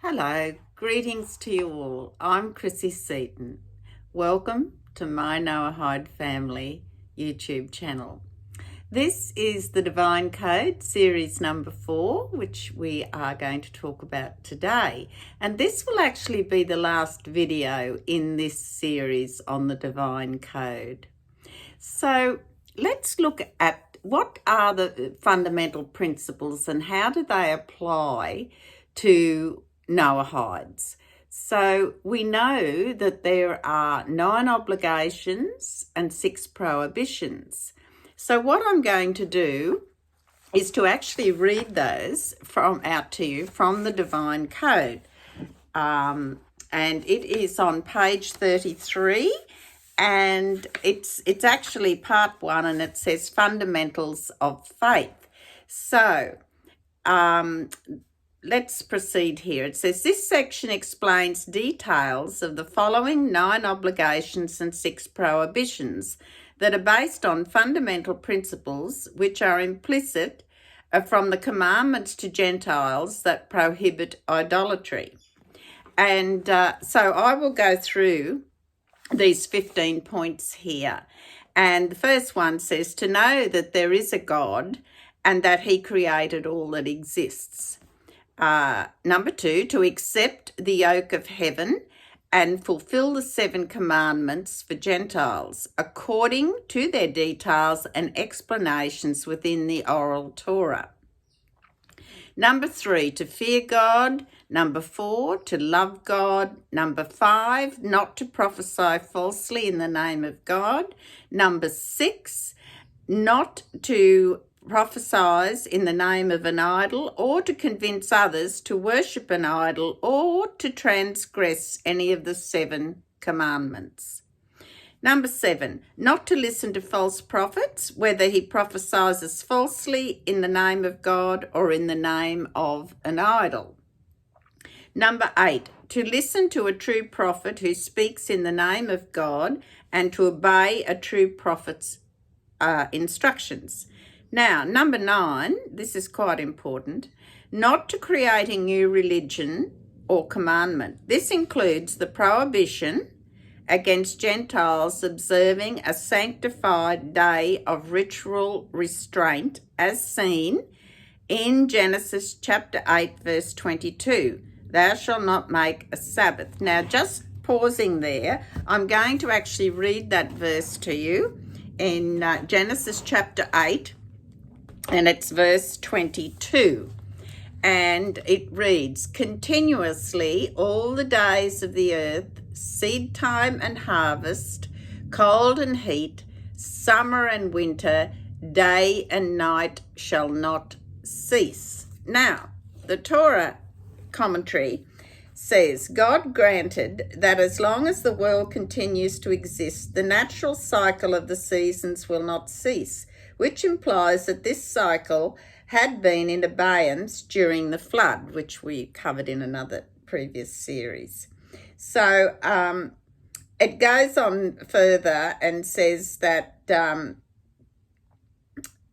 Hello, greetings to you all. I'm Chrissy Seaton. Welcome to my Noahide family YouTube channel. This is the Divine Code series number 4, which we are going to talk about today. And this will actually be the last video in this series on the Divine Code. So let's look at what are the fundamental principles and how do they apply to Noahides. So we know that there are 9 obligations and 6 prohibitions. So what I'm going to do is to actually read those out to you from the Divine Code. And it is on page 33, and it's actually part 1, and it says Fundamentals of Faith. So let's proceed here. It says, this section explains details of the following 9 obligations and 6 prohibitions that are based on fundamental principles which are implicit from the commandments to Gentiles that prohibit idolatry. And so I will go through these 15 points here. And the first one says to know that there is a God and that he created all that exists. Number 2, to accept the yoke of heaven and fulfill the 7 commandments for Gentiles according to their details and explanations within the oral Torah. Number 3, to fear God. Number 4, to love God. Number 5, not to prophesy falsely in the name of God. Number 6, not to prophesize in the name of an idol or to convince others to worship an idol or to transgress any of the 7 commandments. Number 7, not to listen to false prophets, whether he prophesies falsely in the name of God or in the name of an idol. Number 8, to listen to a true prophet who speaks in the name of God and to obey a true prophet's instructions. Now, number 9, this is quite important, not to create a new religion or commandment. This includes the prohibition against Gentiles observing a sanctified day of ritual restraint as seen in Genesis chapter 8, verse 22. Thou shalt not make a Sabbath. Now, just pausing there, I'm going to actually read that verse to you in Genesis chapter 8, and it's verse 22. And it reads, continuously all the days of the earth, seed time and harvest, cold and heat, summer and winter, day and night shall not cease. Now, the Torah commentary says, God granted that as long as the world continues to exist, the natural cycle of the seasons will not cease, which implies that this cycle had been in abeyance during the flood, which we covered in another previous series. So it goes on further and says that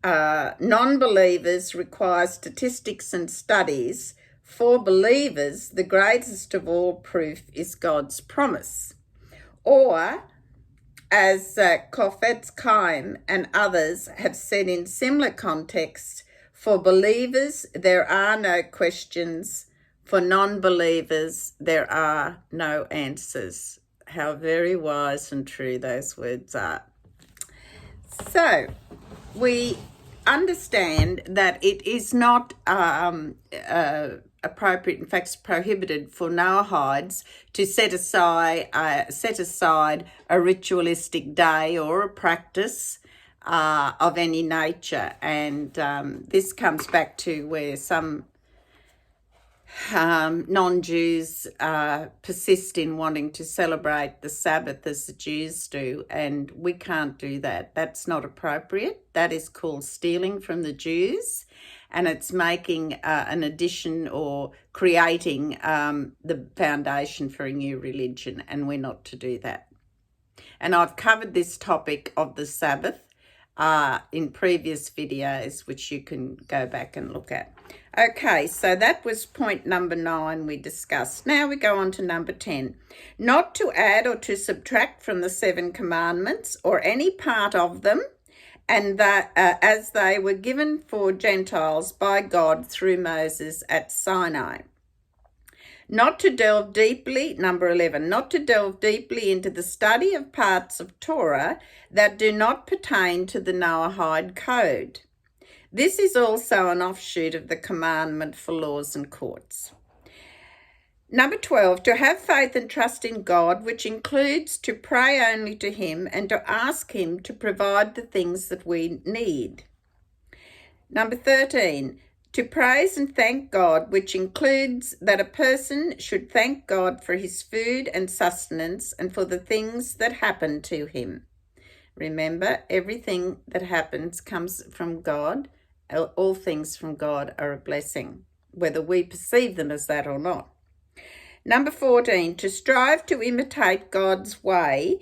non-believers require statistics and studies. For believers, the greatest of all proof is God's promise. Or, as Kofetz Chaim and others have said in similar contexts, for believers, there are no questions. For non-believers, there are no answers. How very wise and true those words are. So, we understand that it is not appropriate, in fact, it's prohibited for Noahides to set aside a ritualistic day or a practice of any nature. And this comes back to where some non-Jews persist in wanting to celebrate the Sabbath as the Jews do, and we can't do that. That's not appropriate. That is called stealing from the Jews, and it's making an addition or creating the foundation for a new religion, and we're not to do that. And I've covered this topic of the Sabbath in previous videos, which you can go back and look at. Okay, so that was point number 9 we discussed. Now we go on to number 10. Not to add or to subtract from the 7 commandments or any part of them, and that as they were given for Gentiles by God through Moses at Sinai. Not to delve deeply, number 11, not to delve deeply into the study of parts of Torah that do not pertain to the Noahide code. This is also an offshoot of the commandment for laws and courts. Number 12, to have faith and trust in God, which includes to pray only to Him and to ask Him to provide the things that we need. Number 13, to praise and thank God, which includes that a person should thank God for his food and sustenance and for the things that happen to him. Remember, everything that happens comes from God. All things from God are a blessing, whether we perceive them as that or not. Number 14, to strive to imitate God's ways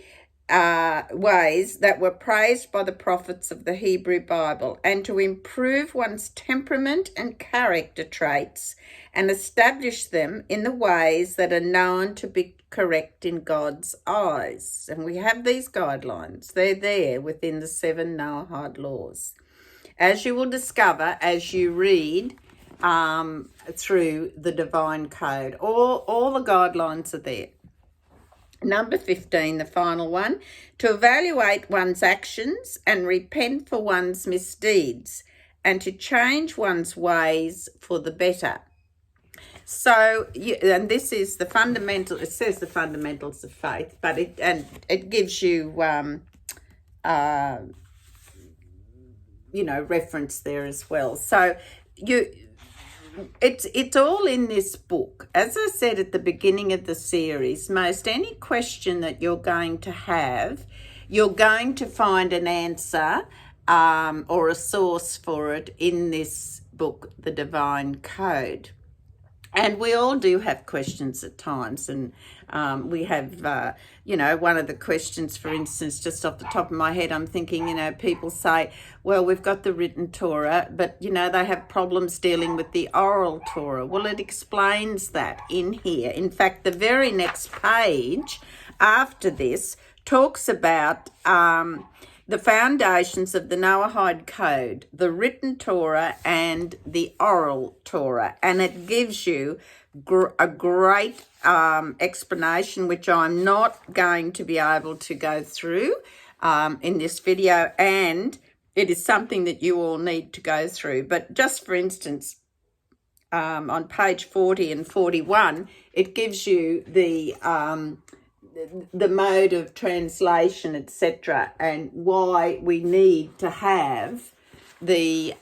that were praised by the prophets of the Hebrew Bible, and to improve one's temperament and character traits and establish them in the ways that are known to be correct in God's eyes. And we have these guidelines. They're there within the 7 Noahide laws. As you will discover as you read through the divine code, all the guidelines are there. Number 15, the final one, to evaluate one's actions and repent for one's misdeeds and to change one's ways for the better. So, and this is the fundamental, it says the fundamentals of faith, but it gives you, reference there as well. So it's all in this book. As I said at the beginning of the series, most any question that you're going to have, you're going to find an answer or a source for it in this book, The Divine Code. And we all do have questions at times, and we have, one of the questions, for instance, just off the top of my head, I'm thinking, people say, well, we've got the written Torah, but, they have problems dealing with the oral Torah. Well, it explains that in here. In fact, the very next page after this talks about the foundations of the Noahide Code, the written Torah and the oral Torah. And it gives you a great explanation, which I'm not going to be able to go through in this video. And it is something that you all need to go through. But just for instance, on page 40 and 41, it gives you the mode of translation, etc., and why we need to have the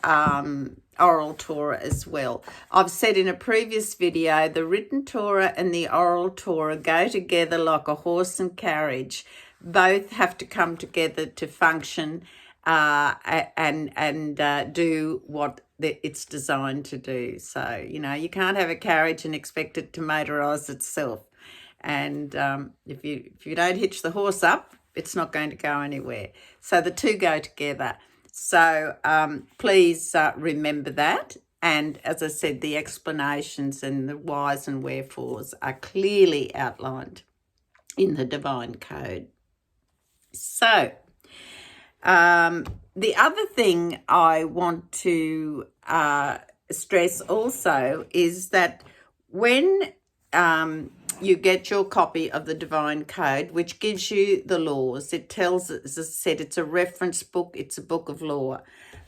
oral Torah as well. I've said in a previous video, the written Torah and the oral Torah go together like a horse and carriage. Both have to come together to function and do what it's designed to do. So, you can't have a carriage and expect it to motorise itself. And if you don't hitch the horse up, it's not going to go anywhere. So the two go together. So please remember that. And as I said, the explanations and the whys and wherefores are clearly outlined in the Divine Code. So the other thing I want to stress also is that when you get your copy of the Divine Code, which gives you the laws. It tells, as I said, it's a reference book. It's a book of law.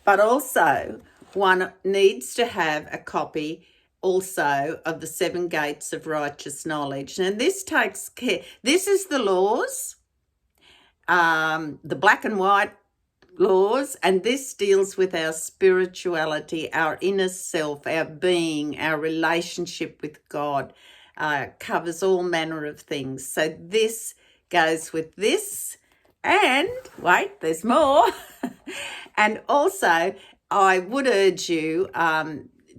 But also, one needs to have a copy also of the 7 gates of righteous knowledge. And this takes care. This is the laws, the black and white laws, and this deals with our spirituality, our inner self, our being, our relationship with God. Covers all manner of things. So this goes with this. And wait, there's more. And also, I would urge you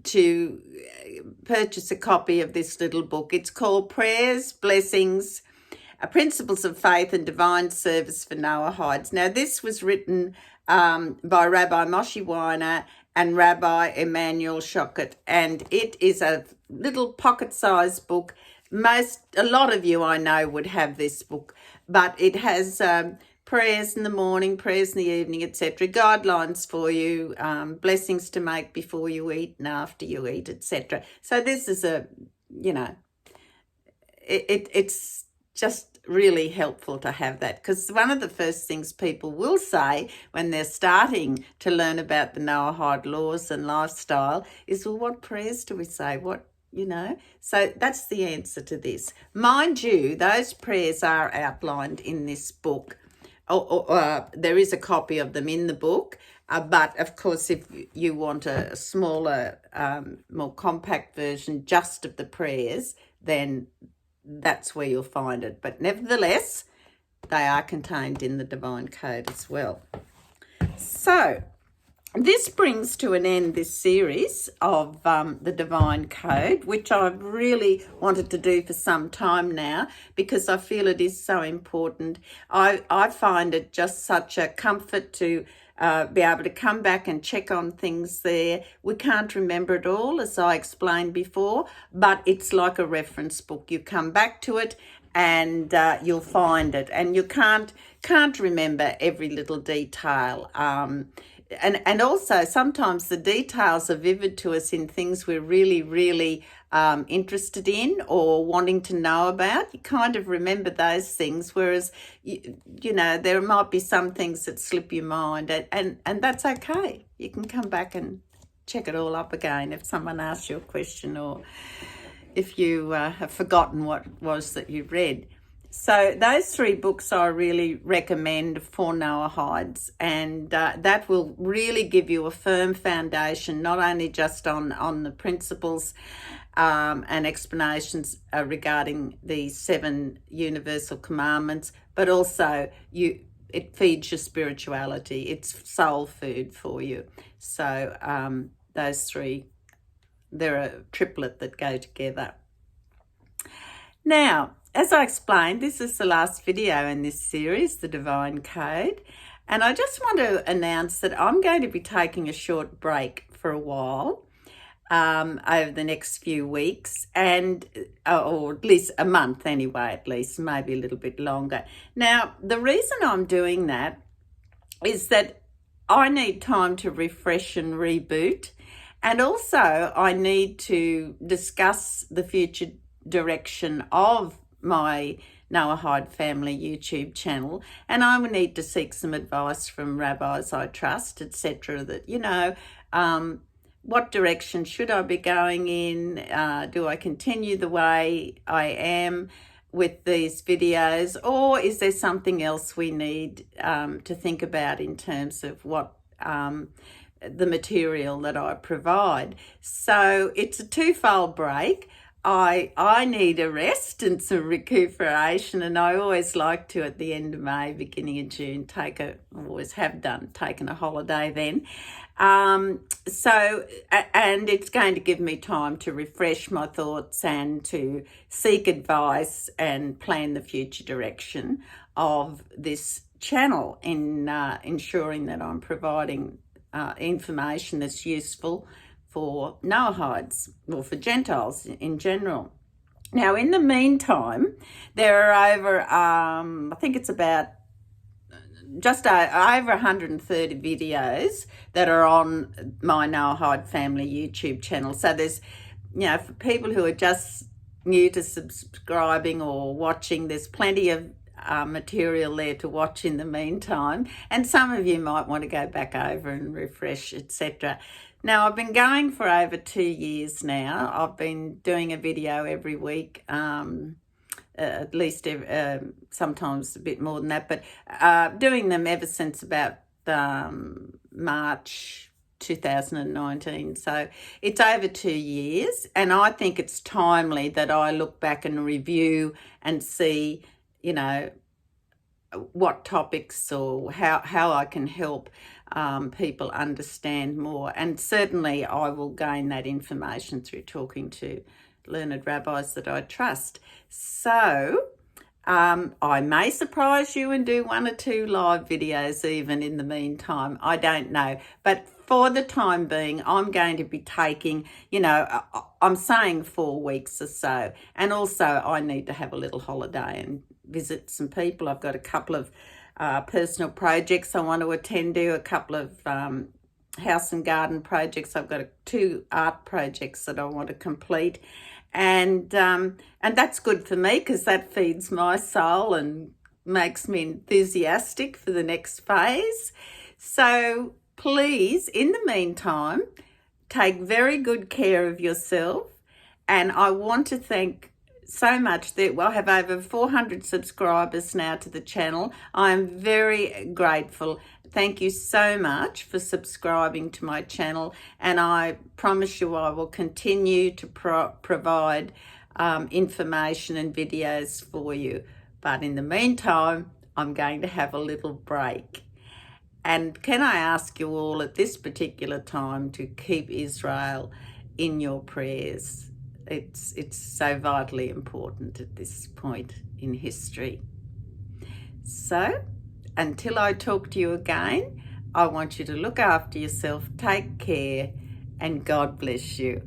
to purchase a copy of this little book. It's called Prayers, Blessings, Principles of Faith and Divine Service for Noahides. Now, this was written by Rabbi Moshe Weiner and Rabbi Emanuel Shochet, and it is a little pocket-sized book. A lot of you I know would have this book, but it has prayers in the morning, prayers in the evening, etc., guidelines for you, blessings to make before you eat and after you eat, etc. So this is it's just really helpful to have that, because one of the first things people will say when they're starting to learn about the Noahide laws and lifestyle is, well, what prayers do we say? So that's the answer to this. Mind you, those prayers are outlined in this book. There is a copy of them in the book, but of course, if you want a smaller, more compact version just of the prayers, then that's where you'll find it. But nevertheless, they are contained in the Divine Code as well. So this brings to an end this series of the Divine Code, which I've really wanted to do for some time now, because I feel it is so important. I find it just such a comfort to be able to come back and check on things there. We can't remember it all, as I explained before, but it's like a reference book. You come back to it and you'll find it, and you can't remember every little detail. And also sometimes the details are vivid to us in things we're really, really interested in or wanting to know about. You kind of remember those things, whereas, there might be some things that slip your mind, and that's okay. You can come back and check it all up again if someone asks you a question, or if you have forgotten what it was that you read. So those three books I really recommend for Noahides, and that will really give you a firm foundation, not only just on the principles and explanations regarding the 7 universal commandments, but also it feeds your spirituality. It's soul food for you. So those three, they're a triplet that go together. Now, as I explained, this is the last video in this series, the Divine Code, and I just want to announce that I'm going to be taking a short break for a while over the next few weeks, and or at least a month anyway, at least, maybe a little bit longer. Now, the reason I'm doing that is that I need time to refresh and reboot, and also I need to discuss the future direction of my Noahide family YouTube channel, and I will need to seek some advice from rabbis I trust, etc., that what direction should I be going in? Do I continue the way I am with these videos, or is there something else we need to think about in terms of what the material that I provide? So it's a twofold break. I need a rest and some recuperation, and I always like to, at the end of May, beginning of June, always have taken a holiday then. And it's going to give me time to refresh my thoughts and to seek advice and plan the future direction of this channel in ensuring that I'm providing information that's useful for Noahides, or for Gentiles in general. Now, in the meantime, there are over, I think it's about just over 130 videos that are on my Noahide family YouTube channel. So there's, for people who are just new to subscribing or watching, there's plenty of material there to watch in the meantime. And some of you might want to go back over and refresh, etc. Now, I've been going for over 2 years now. I've been doing a video every week, at least sometimes a bit more than that, but doing them ever since about March 2019. So it's over 2 years, and I think it's timely that I look back and review and see, what topics or how I can help people understand more. And certainly I will gain that information through talking to learned rabbis that I trust. So I may surprise you and do 1 or 2 live videos even in the meantime. I don't know. But for the time being, I'm going to be taking, I'm saying 4 weeks or so. And also I need to have a little holiday and visit some people. I've got a couple of personal projects I want to attend to, a couple of house and garden projects. I've got 2 art projects that I want to complete. And that's good for me because that feeds my soul and makes me enthusiastic for the next phase. So please, in the meantime, take very good care of yourself. And I want to thank so much that I have over 400 subscribers now to the channel. I'm very grateful. Thank you so much for subscribing to my channel, and I promise you I will continue to provide information and videos for you. But in the meantime, I'm going to have a little break. And can I ask you all at this particular time to keep Israel in your prayers? It's so vitally important at this point in history. So, until I talk to you again, I want you to look after yourself, take care, and God bless you.